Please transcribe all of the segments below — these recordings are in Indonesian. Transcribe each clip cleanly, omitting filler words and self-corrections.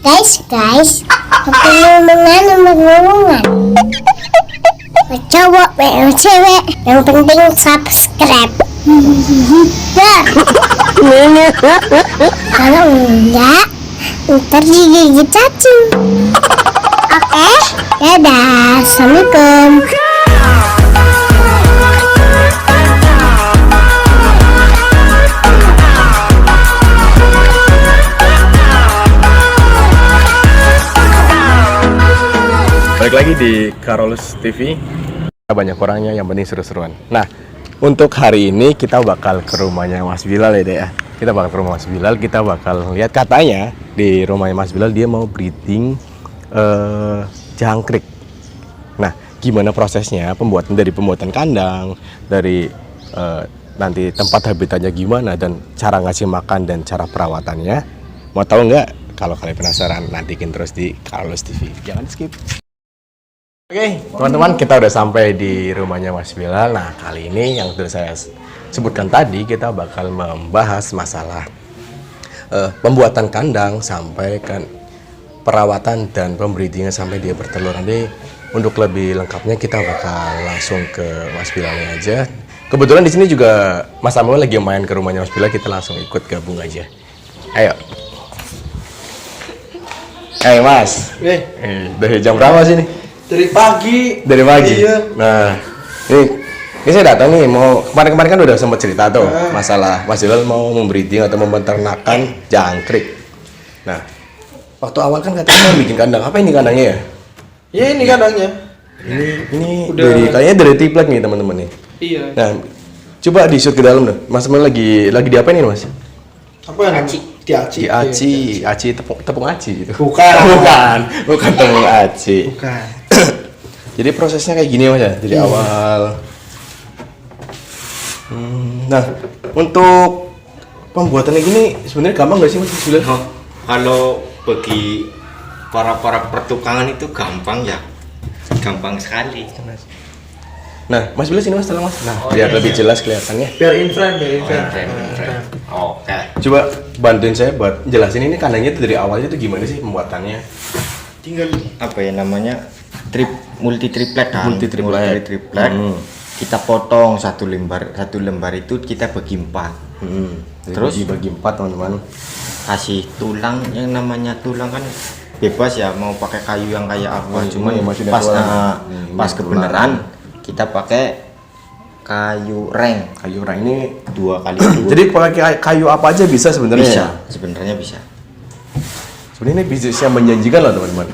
Guys, ngomongan. Cowok, cewek, yang penting subscribe. Dah. Kalau enggak, ntar digigit cacing. Oke, dadah, assalamualaikum. Balik lagi di Carolus TV. Banyak orangnya, yang penting seru-seruan. Nah, untuk hari ini kita bakal ke rumahnya Mas Bilal ya, Dek ya. Kita bakal ke rumah Mas Bilal, kita bakal lihat, katanya di rumahnya Mas Bilal dia mau breeding jangkrik. Nah, gimana prosesnya? Pembuatan kandang, dari nanti tempat habitatnya gimana, dan cara ngasih makan dan cara perawatannya. Mau tahu nggak? Kalau kalian penasaran, nantikan terus di Carolus TV. Jangan skip. Oke, teman-teman, kita udah sampai di rumahnya Mas Bilal. Nah, kali ini yang sudah saya sebutkan tadi, kita bakal membahas masalah pembuatan kandang sampai kan perawatan dan pembreedingnya sampai dia bertelur. Nanti untuk lebih lengkapnya kita bakal langsung ke Mas Bilalnya aja. Kebetulan di sini juga Mas Samuel lagi main ke rumahnya Mas Bilal, kita langsung ikut gabung aja. Ayo. Hey Mas, dari jam berapa sih nih? Dari pagi. Iya. Nah, ini saya datang nih, mau kemarin kan udah sempat cerita tuh masalah Mas Bilal mau membreeding atau mempeternakan jangkrik. Nah, waktu awal kan katanya mau bikin kandang. Apa ini kandangnya ya? Ya ini kandangnya. Ini Udah. kayaknya dari triplek nih teman-teman nih. Iya. Nah, coba di shoot ke dalam deh. Mas Samuel lagi diapain ini Mas? Apa yang Di Aci tepung aci gitu. Bukan tepung aci. Bukan. Jadi prosesnya kayak gini Mas ya, dari awal. Nah, untuk pembuatannya gini sebenarnya gampang nggak sih Mas Bilal? Oh, kalau bagi para pertukangan itu gampang ya, gampang sekali. Nah, Mas Bilal sini Mas, tolong Mas. Nah, Oh, biar iya, lebih iya. jelas kelihatannya. Biar in frame. Oke. Coba bantuin saya buat jelasin ini kandangnya itu dari awalnya itu gimana sih pembuatannya? Tinggal apa ya namanya, multi triplek kan. Multi triplek. Kita potong satu lembar itu kita bagi 4. Terus dibagi 4 teman-teman. Kasih tulang, yang namanya tulang kan bebas ya, mau pakai kayu yang kayak apa. Cuma ya masih ada pas tulang. pas kebenaran kita pakai kayu reng. Kayu reng ini 2x2. jadi pakai kayu apa aja bisa sebenarnya. bisa, ya? sebenarnya bisa. Sebenarnya ini bisnis yang menjanjikan loh teman-teman.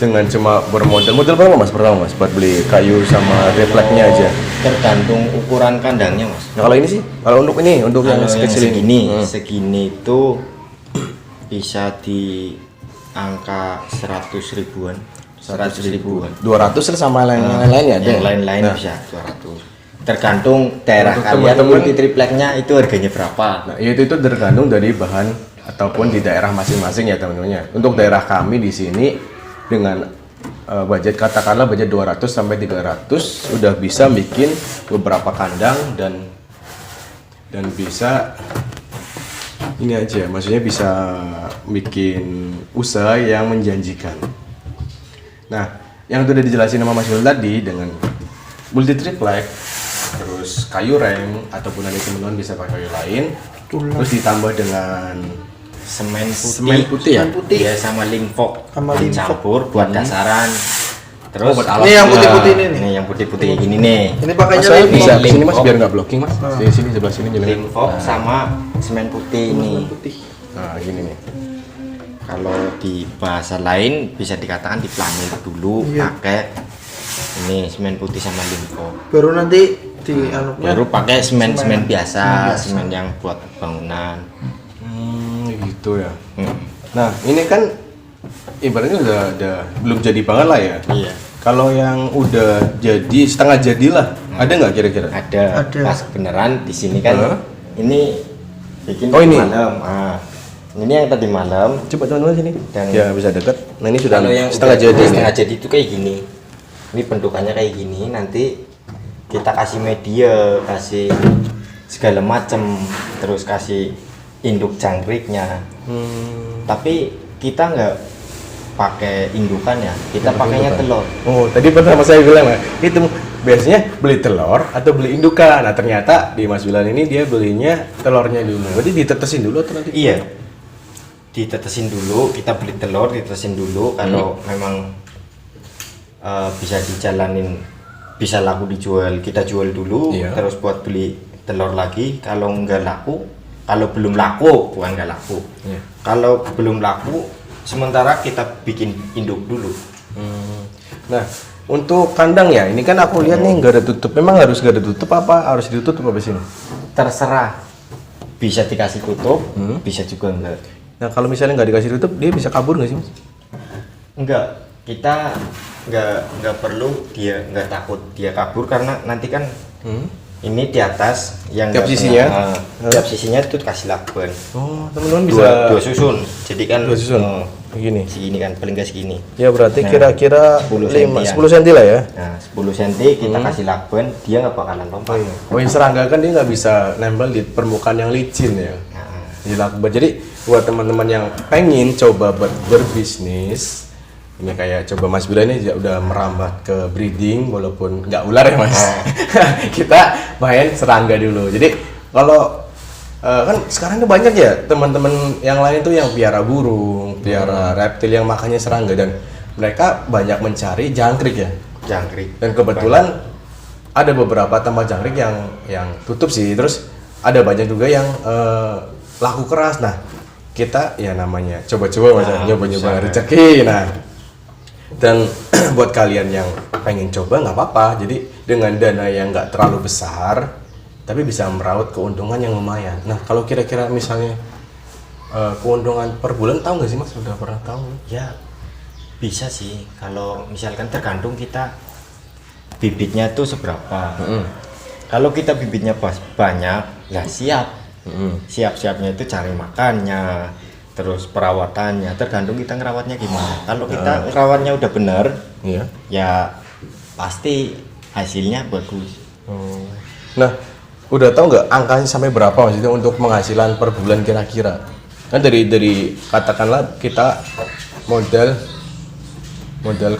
Dengan cuma modal berapa Mas pertama Mas buat beli kayu sama refleksnya aja. Tergantung ukuran kandangnya Mas. Nah, kalau ini sih, kalau untuk yang Kalau yang sekecil segini, ini. segini itu bisa di angka 100 ribuan. 100 ribuan. 200 sama lain-lainnya ada. Yang lain-lain Nah, bisa 200. Tergantung daerah Untuk kalian, teman-teman- multi tripleknya itu harganya berapa. Nah, itu tergantung dari bahan ataupun di daerah masing-masing ya teman-teman ya. Untuk daerah kami di sini dengan budget katakanlah budget 200 sampai 300 sudah bisa bikin beberapa kandang dan bisa ini aja, maksudnya bisa bikin usaha yang menjanjikan. Nah, yang sudah dijelasin sama Mas Yul tadi dengan multi triplek, terus kayu rem ataupun nanti teman-teman bisa pakai kayu lain, terus ditambah dengan Semen putih ya. Iya, sama limfok Sama limfok. dicampur buat dasaran. Terus buat alat. Ini yang putih-putih ini nih. Ini yang putih-putih gini nih. Ini Mas pakainya saya limfok. bisa kesini Mas Limfok. biar nggak blocking Mas. Di sini sebelah sini jalan. Limfok sama semen putih ini. Putih. Nah, gini nih. Kalau di bahasa lain bisa dikatakan diplanir dulu Iya. pakai ini semen putih sama limfok. Baru nanti di anuknya. Baru pakai semen Semen biasa, biasa. semen yang buat bangunan. Gitu ya. Hmm. Nah, ini kan ibaratnya udah belum jadi banget lah ya. Iya. Kalau yang udah jadi setengah jadilah, ada nggak kira-kira? Ada. Ada. Pas beneran di sini kan. Hah? Ini bikin Oh, ini? malam. Ini yang tadi malam. Coba teman-teman sini. Dan- Ya bisa deket. Nah ini sudah Kalau yang setengah udah jadi. setengah nih. jadi itu kayak gini. Ini bentukannya kayak gini. Nanti kita kasih media, kasih segala macem, terus kasih induk jangkriknya. Tapi kita nggak pakai indukan ya, kita pakainya telur. Oh, tadi pertama saya bilang itu biasanya beli telur atau beli indukan. Nah, ternyata di Mas Bilan ini dia belinya telurnya dulu. Berarti ditetesin dulu atau nanti? Iya, ditetesin dulu, kita beli telur, ditetesin dulu. Kalau memang bisa dijalanin, bisa laku dijual, kita jual dulu. Iya. Terus buat beli telur lagi. Kalau nggak laku, kalau belum laku, bukan nggak laku. Iya. Kalau belum laku, sementara kita bikin induk dulu. Nah, untuk kandang ya, ini kan aku lihat nih nggak ada tutup. Memang harus nggak ada tutup apa harus ditutup apa sini? Terserah, bisa dikasih tutup, bisa juga enggak. Nah, kalau misalnya nggak dikasih tutup, dia bisa kabur nggak sih, Mas? Enggak, kita nggak perlu dia nggak takut dia kabur karena nanti kan ini di atas yang Tiap nggak sisinya? pernah, tiap sisinya itu kasih lakban. Oh, teman-teman bisa Dua susun, jadi kan dua susun. Begini. segini kan paling nggak segini. Ya berarti Nah, kira-kira 10 10 sentian. 10 cm lah ya. Nah 10 cm kita kasih lakban, dia nggak bakalan lompat. Oh, yang serangga kan dia nggak bisa nempel di permukaan yang licin ya. Nah, Di lakban. Jadi buat teman-teman yang pengen coba berbisnis, ini kayak coba Mas Bila ini udah merambat ke breeding walaupun nggak ular ya Mas. Kita main serangga dulu. Jadi kalau kan sekarang ini banyak ya teman-teman yang lain tuh yang piara burung, piara reptil yang makannya serangga dan mereka banyak mencari jangkrik ya. jangkrik. Dan kebetulan ada beberapa tempat jangkrik yang tutup sih. Terus ada banyak juga yang laku keras. Nah, kita ya namanya coba-coba Mas, nyoba-nyoba rezeki. Nah, dan buat kalian yang pengen coba nggak apa-apa. Jadi dengan dana yang nggak terlalu besar, tapi bisa meraup keuntungan yang lumayan. Nah, kalau kira-kira misalnya keuntungan per bulan tahu nggak sih Mas? Sudah pernah tahu? Ya bisa sih, kalau misalkan tergantung kita bibitnya tuh seberapa. Kalau kita bibitnya banyak, ya siap. Siap-siapnya itu cari makannya, terus perawatannya, tergantung kita ngerawatnya gimana. Kalau kita ngerawatnya udah bener, Iya. ya pasti hasilnya bagus. Nah, udah tahu nggak angkanya sampai berapa maksudnya untuk penghasilan per bulan kira-kira? Kan dari katakanlah kita modal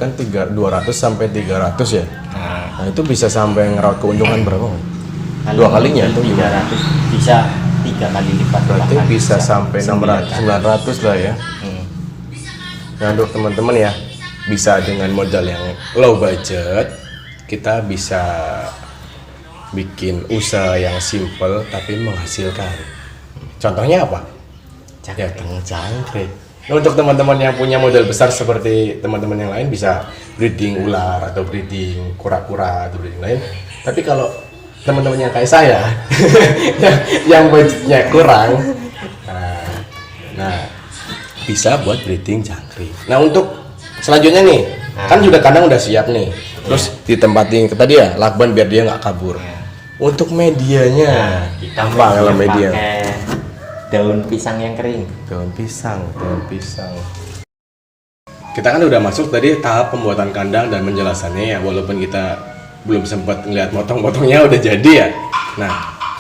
kan 200 sampai 300 ya. Nah, itu bisa sampai ngerawat keuntungan berapa? Mas? Dua kalinya itu 300 bisa 3 kali lipat. berarti bahkan bisa sampai 9 600 900 lah ya. Nah, untuk teman-teman ya, bisa dengan modal yang low budget, kita bisa bikin usaha yang simple tapi menghasilkan. Contohnya apa? Ya, jangkrik. Nah, untuk teman-teman yang punya modal besar seperti teman-teman yang lain bisa breeding ular atau breeding kura-kura atau breeding lain. Tapi kalau teman-teman yang kayak saya yang budgetnya kurang, nah bisa buat breeding jangkrik. Nah, untuk selanjutnya nih, kan sudah kandang udah siap nih. Terus ditempatin ke tadi ya, lakban biar dia nggak kabur. Untuk medianya, kita apa kalau media? pakai daun pisang yang kering. Daun pisang. Kita kan udah masuk tadi tahap pembuatan kandang dan menjelasannya ya, walaupun kita belum sempat ngeliat motong-motongnya udah jadi ya. Nah,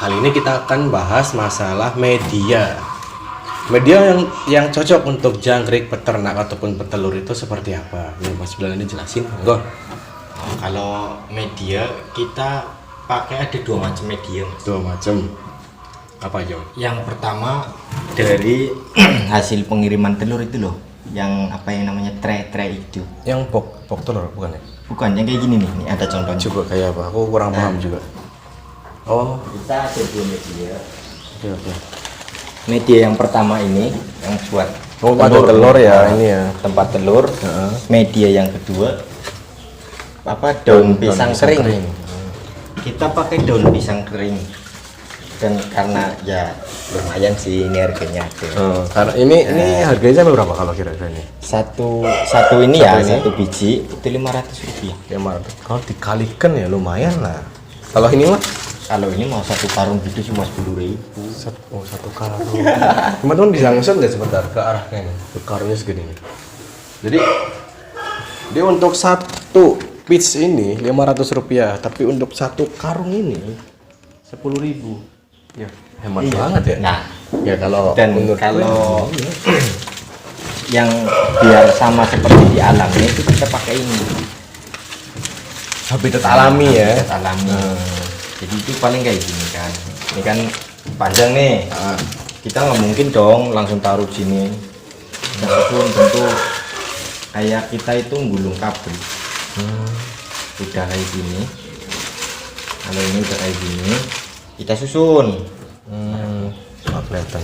kali ini kita akan bahas masalah media. Media yang cocok untuk jangkrik, peternak ataupun petelur itu seperti apa? Ini Mas Bilal ini jelasin, monggo. Kalau media kita pakai ada 2 macam media, Mas. 2 macam. Apa aja? Yang pertama dari hasil pengiriman telur itu loh, yang apa yang namanya tray itu. Yang pok telur bukan ya? Bukan, yang kayak gini nih. Ini ada contohnya. Coba kayak apa? Aku kurang paham juga. Oh, Kita ada 2 media. oke. Media yang pertama ini yang buat Ada telur ya, ini ya. tempat telur. Media yang kedua apa daun pisang kering. Kita pakai daun pisang kering. Dan karena ya lumayan sih ini harganya ada. Karena ini harganya sampai berapa kalau kira-kira ini? Satu Satu ini ya, ini? satu biji itu 500 rupiah. Ya kalau dikalikan ya lumayan lah. Kalau ini mah? Kalau ini mau satu karung gitu cuma 10.000. Satu karung. Teman-teman bisa ngeset nggak sebentar ke arahnya ini? Karungnya segini nih. Jadi dia untuk satu piece ini 500 rupiah, tapi untuk satu karung ini 10.000. Ya hemat banget ya. Nah, Ya kalau dan menurut kalau gue, yang biar sama seperti di alamnya itu kita pakai ini Habitat alami ya. habitat alami. Jadi itu paling kayak gini kan, ini kan panjang nih, kita nggak mungkin dong langsung taruh sini. Kita susun tentu kayak kita itu gulung kabel. Udah kayak gini, kalau ini udah kayak gini kita susun. Nggak kelihatan.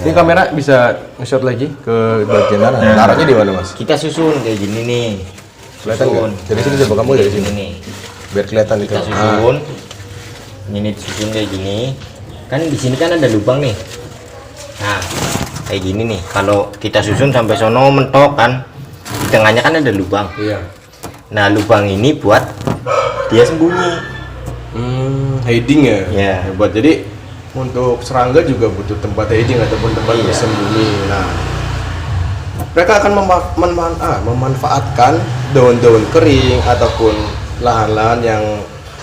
Ini kamera bisa nge-shot lagi ke bagian mana? Taruhnya di mana, Mas? Kita susun kayak gini nih. Kelihatan nggak? Dari sini coba kamu dari sini. Nih. Biar kelihatan itu. Kita susun. Ini disusun kayak gini. Kan di sini kan ada lubang nih. Nah, kayak gini nih. Kalau kita susun sampai sono mentok kan, di tengahnya kan ada lubang. Iya. Nah, lubang ini buat dia sembunyi. Hiding ya. Ya. Buat jadi untuk serangga juga butuh tempat hiding ataupun tempat Iya. bersembunyi. Nah, mereka akan memanfaatkan daun-daun kering ataupun lahan-lahan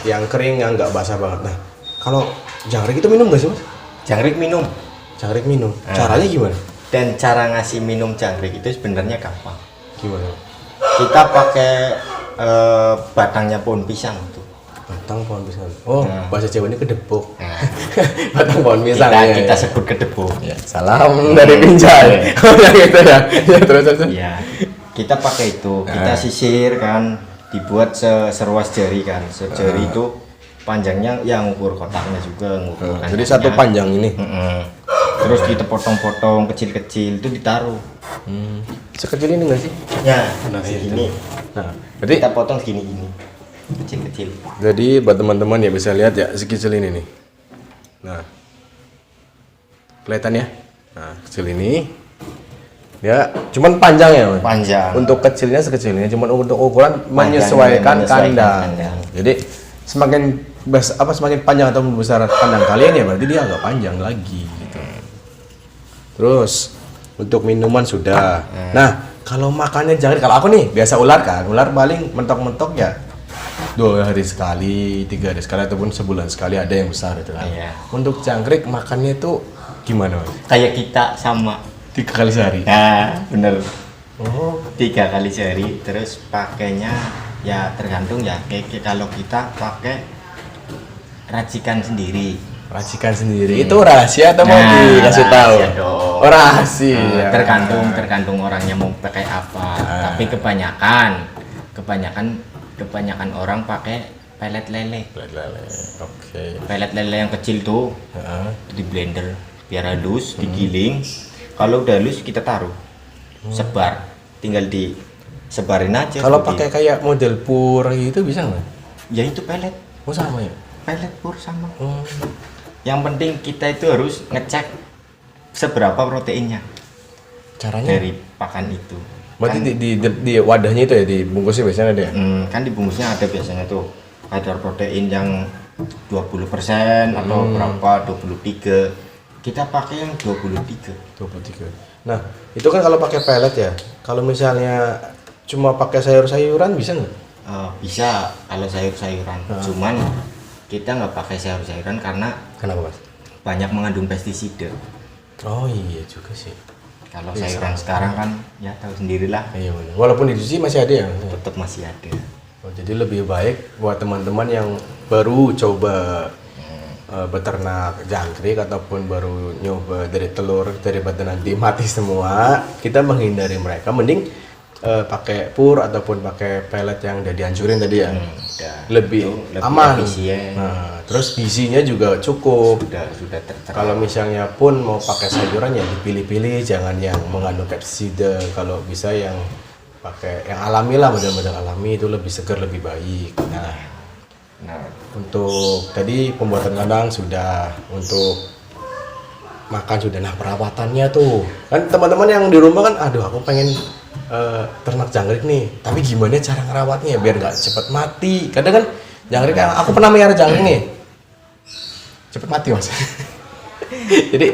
yang kering yang nggak basah banget. Nah, kalau jangkrik itu minum nggak sih, Mas? Jangkrik minum. Jangkrik minum. Caranya gimana? Dan cara ngasih minum jangkrik itu sebenarnya gampang. Gimana? Kita pakai batangnya pohon pisang tuh. Batang pohon pisang. Oh, Nah. bahasa Jawa ini kedepok. Nah, Batang pohon pisang. kita ya. sebut kedebuk. Ya, salam dari Binjai. Oh, ya gitu ya. Ya, terus. Iya, kita pakai itu, kita sisir kan, dibuat seruas jari kan, sejari itu panjangnya yang ngukur kotaknya juga, ngukur Jadi satu panjang ini. Terus kita potong-potong kecil-kecil itu ditaruh. Sekecil ini nggak sih? Ya, Nah, segini. Nah, berarti Kita potong segini-gini, kecil-kecil. jadi buat teman-teman ya bisa lihat ya sekecil ini nih. Nah, kelihatan ya? Nah, kecil ini. Ya, cuman panjang ya, Mas? Panjang. Untuk kecilnya sekecilnya, cuman untuk ukuran Panjangnya menyesuaikan kandang. kandang. Jadi semakin semakin panjang atau besar kandang kalian ya berarti dia agak panjang lagi gitu. Terus untuk minuman sudah. Nah, kalau makannya jangan kalau aku nih biasa ular kan, ular paling mentok-mentok ya 2 hari sekali, 3 hari sekali ataupun sebulan sekali ada yang besar itu kan. Iya. Untuk jangkrik makannya itu gimana, Mas? Kayak kita sama. 3 kali sehari. Nah, bener. Oh, 3 kali sehari, terus pakainya ya tergantung ya. Kayak kalau kita pakai racikan sendiri. racikan sendiri. Itu rahasia atau mau Nah, dikasih tahu? rahasia dong. Oh, rahasia. Tergantung orangnya mau pakai apa. Tapi kebanyakan orang pakai pelet lele. Oke. Pelet lele yang kecil tuh Heeh. di blender biar halus, digiling. Kalau udah halus kita taruh. Sebar. Tinggal disebarin aja. Kalau seperti- pakai kayak model pur gitu bisa nggak? ya itu pelet. Oh sama ya? Pelet pur sama. Oh. Yang penting kita itu harus ngecek seberapa proteinnya Caranya? dari pakan itu. Berarti Kan- di wadahnya itu ya, di bungkusnya biasanya ada ya? kan di bungkusnya ada biasanya tuh kadar protein yang 20% atau berapa 23. Kita pakai yang 23. 23. Nah, itu kan kalau pakai pelet ya. Kalau misalnya cuma pakai sayur-sayuran bisa nggak? Bisa kalau sayur-sayuran. Cuman kita nggak pakai sayur-sayuran karena Kenapa, Mas? banyak mengandung pestisida. Oh iya juga sih. Kalau Bisa. sayuran sekarang kan ya tahu sendirilah, Iya benar. Walaupun dicuci masih ada ya. tetap masih ada. Oh, jadi lebih baik buat teman-teman yang baru coba beternak jangkrik ataupun baru nyoba dari telur daripada nanti mati semua, kita menghindari mereka. Mending pakai pur ataupun pakai pelet yang udah dihancurin tadi ya. Udah. Lebih Itu lebih aman. efisien. Nah, terus gizinya juga cukup. Sudah tertera. Kalau misalnya pun mau pakai sayuran ya dipilih-pilih, jangan yang mengandung pestisida. Kalau bisa yang pakai yang alami lah, model-model alami itu lebih segar, lebih baik. Nah, untuk tadi pembuatan kandang sudah, untuk makan sudah. Nah, perawatannya tuh kan teman-teman yang di rumah kan, aduh aku pengen ternak jangkrik nih, tapi gimana cara ngerawatnya biar nggak cepet mati? Kadang kan jangkrik, aku pernah melihara jangkrik nih, cepet mati Mas. Jadi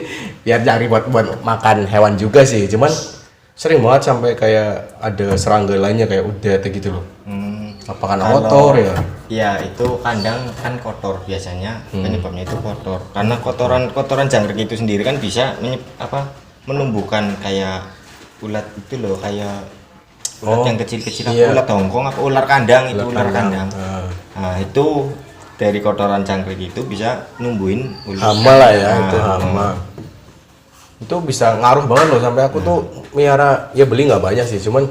biar jangkrik buat makan hewan juga sih, cuman sering banget sampai kayak ada serangga lainnya kayak udet gitu loh. Apa karena kotor ya? Iya, itu kandang kan kotor biasanya, penyebabnya itu kotor. Karena kotoran jangkrik itu sendiri kan bisa menumbuhkan kayak ulat itu loh, kayak ulat Oh, yang kecil-kecil, apa iya. ulat Hongkong apa ular kandang itu, Ular ular kandang. kandang. Ah. Nah, itu dari kotoran jangkrik itu bisa numbuhin Hama lah ya, Nah, itu hama. Itu bisa ngaruh banget loh, sampai aku tuh miara, ya beli nggak banyak sih, cuman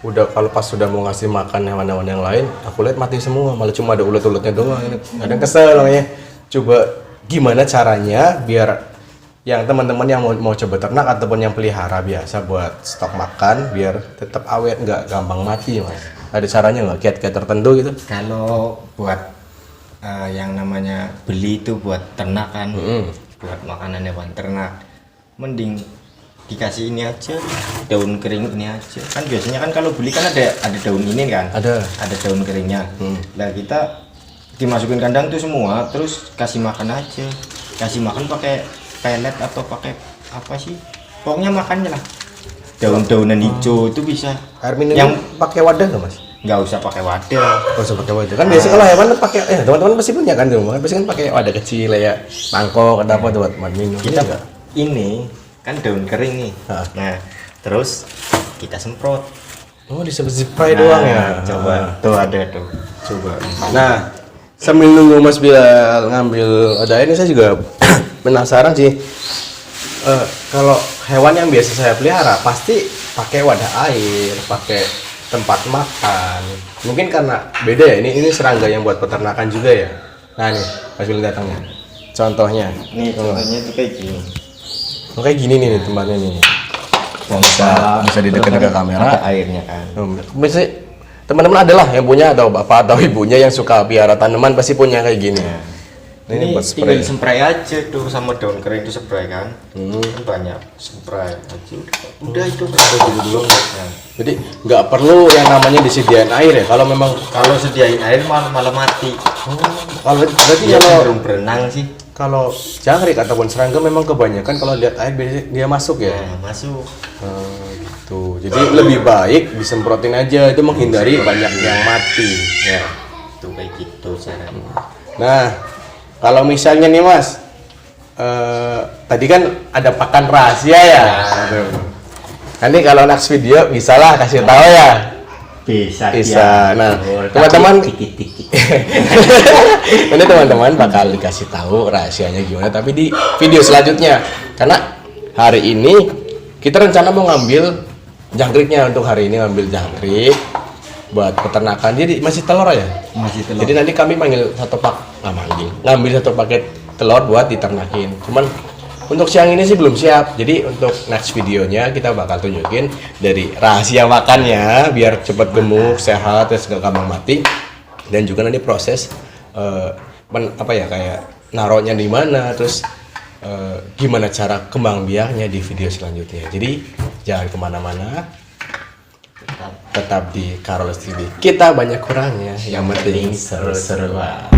udah kalau pas sudah mau ngasih makan hewan-hewan yang lain, aku lihat mati semua, malah cuma ada ulat-ulatnya doang. Kadang kesel namanya. Coba gimana caranya biar yang teman-teman yang mau coba ternak ataupun yang pelihara biasa buat stok makan biar tetap awet, nggak gampang mati, Mas. Ada caranya nggak, kiat-kiat tertentu gitu? kalau buat yang namanya beli itu buat ternak kan, buat makanan hewan ternak, mending dikasih ini aja, daun kering ini aja. Kan biasanya kan kalau beli kan ada daun ini kan, Ada. daun keringnya. Nah, kita dimasukin kandang tuh semua, terus kasih makan aja, kasih makan pakai pelet atau pakai apa sih, pokoknya makannya lah daun-daunan hijau itu bisa. Air minum Yang pakai wadah nggak, Mas? nggak usah pakai wadah. Oh, usah pakai wadah. Kan biasa kalau hewan pakai, teman-teman pasti punya kan di rumah. Pasti kan pakai wadah kecil ya, mangkok atau apa buat minum. Kita Ini nggak? ini kan daun kering nih. Ah. Nah, terus kita semprot. Oh, spray doang ya. Coba tuh ada tuh. Coba. Nah, sambil nunggu Mas Bilal ngambil ada ini, saya juga penasaran sih. Kalau hewan yang biasa saya pelihara pasti pakai wadah air, pakai tempat makan. Mungkin karena beda ya. Ini serangga yang buat peternakan juga ya. Nah nih, Mas Bilal datangnya. Contohnya. Nih contohnya itu kayak gini. Oh, kayak gini nih tempatnya nih. Bisa didekat ke kamera. Ada airnya kan. Biasanya teman-teman adalah yang punya atau bapak atau ibunya yang suka piara tanaman pasti punya kayak gini. Ini buat tinggal spray. spray aja tuh sama daun kering itu spray kan. Kan banyak spray aja. Udah itu dulu. Nah, Jadi nggak perlu yang namanya disediain air ya. Kalau memang kalau sediain air malah mati. kalau berarti Dia kalau cenderung berenang sih. kalau jangkrik ataupun serangga memang kebanyakan kalau lihat air biasanya dia masuk ya. Nah, masuk. Gitu. Jadi lebih baik disemprotin aja, itu menghindari banyak yang mati. Ya. Tuh kayak gitu caranya. Nah, kalau misalnya nih Mas, tadi kan ada pakan rahasia ya. Nanti kalau next video bisalah kasih tahu ya. Bisa. Nah, Tapi teman-teman, dikit-dikit. nanti teman-teman bakal dikasih tahu rahasianya gimana, tapi di video selanjutnya. Karena hari ini kita rencana mau ngambil jangkriknya, untuk hari ini ngambil jangkrik buat peternakan. Jadi masih telur ya. Masih telur. Jadi nanti kami panggil ngambil satu paket telur buat diternakin. Cuman untuk siang ini sih belum siap. Jadi untuk next videonya kita bakal tunjukin dari rahasia makannya biar cepat gemuk, sehat, terus gak gampang mati. Dan juga nanti proses kayak naruhnya di mana, terus gimana cara kembang biaknya di video selanjutnya. Jadi jangan kemana-mana, tetap di Carlos TV. Kita banyak kurangnya, yang penting seru-seruan.